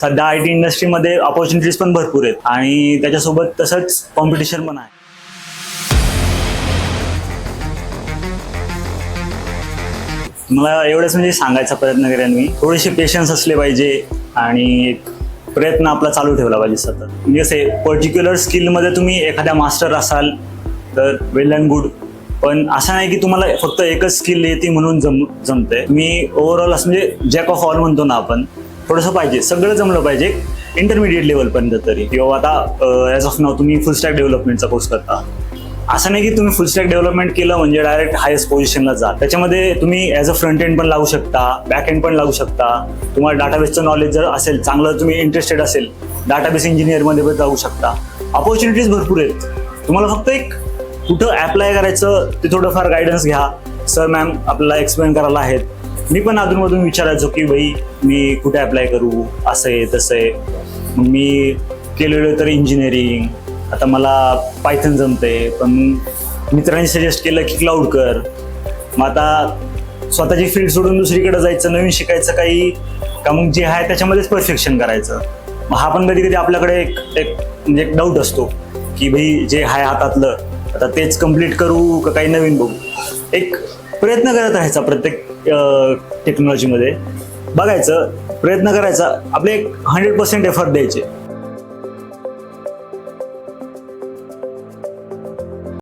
सध्या I T इंडस्ट्रीमध्ये opportunities पण भरपूर आहेत आणि त्याच्यासोबत तसंच कॉम्पिटिशन पण आहे. मला एवढंच म्हणजे सांगायचा प्रयत्न करेन मी, थोडेसे पेशन्स असले पाहिजे आणि एक प्रयत्न आपला चालू ठेवला पाहिजे सतत. म्हणजे असे पर्टिक्युलर स्किलमध्ये तुम्ही एखाद्या मास्टर असाल तर वेल अँड गुड, पण असं नाही की तुम्हाला फक्त एकच स्किल येते म्हणून जमते. मी ओव्हरऑल असं म्हणजे जॅक ऑफ ऑल म्हणतो ना आपण, थोडंसं पाहिजे, सगळं जमलं पाहिजे इंटरमिडिएट लेवलपर्यंत तरी. किंवा आता ॲज ऑफ नाव तुम्ही फुल स्टॅक डेव्हलपमेंटचा कोर्स करता, असं नाही की तुम्ही फुल स्टॅक डेव्हलपमेंट केलं म्हणजे डायरेक्ट हायस्ट पोझिशनला जा. त्याच्यामध्ये तुम्ही ॲज अ फ्रंट एंड पण लागू शकता, बॅक एंड पण लागू शकता. तुम्हाला डाटाबेसचं नॉलेज जर असेल चांगलं, तुम्ही इंटरेस्टेड असेल, डाटाबेस इंजिनियरमध्ये पण जाऊ शकता. ऑपॉर्च्युनिटीज भरपूर आहेत. तुम्हाला फक्त एक कुठं ॲप्लाय करायचं ते थोडंफार गायडन्स घ्या. सर मॅम आपल्याला एक्सप्लेन करायला आहेत. मी पण अधूनमधून विचारायचो की भाई मी कुठे ॲप्लाय करू, असं आहे तसं आहे. मग मी केलेलं तर इंजिनिअरिंग, आता मला पायथन जमते, पण मित्रांनी सजेस्ट केलं की क्लाउड कर. मग आता स्वतःची फील्ड सोडून दुसरीकडे जायचं, नवीन शिकायचं काही का, मग जे आहे त्याच्यामध्येच परफेक्शन करायचं. मग हा पण कधी कधी आपल्याकडे म्हणजे एक डाऊट असतो की भाई जे आहे हातातलं आता तेच कम्प्लीट करू का काही नवीन बघू. एक प्रयत्न करत राहायचा प्रत्येक टेक्नॉलॉजीमध्ये, बघायचं, प्रयत्न करायचा, आपले एक 100% एफर्ट द्यायचे.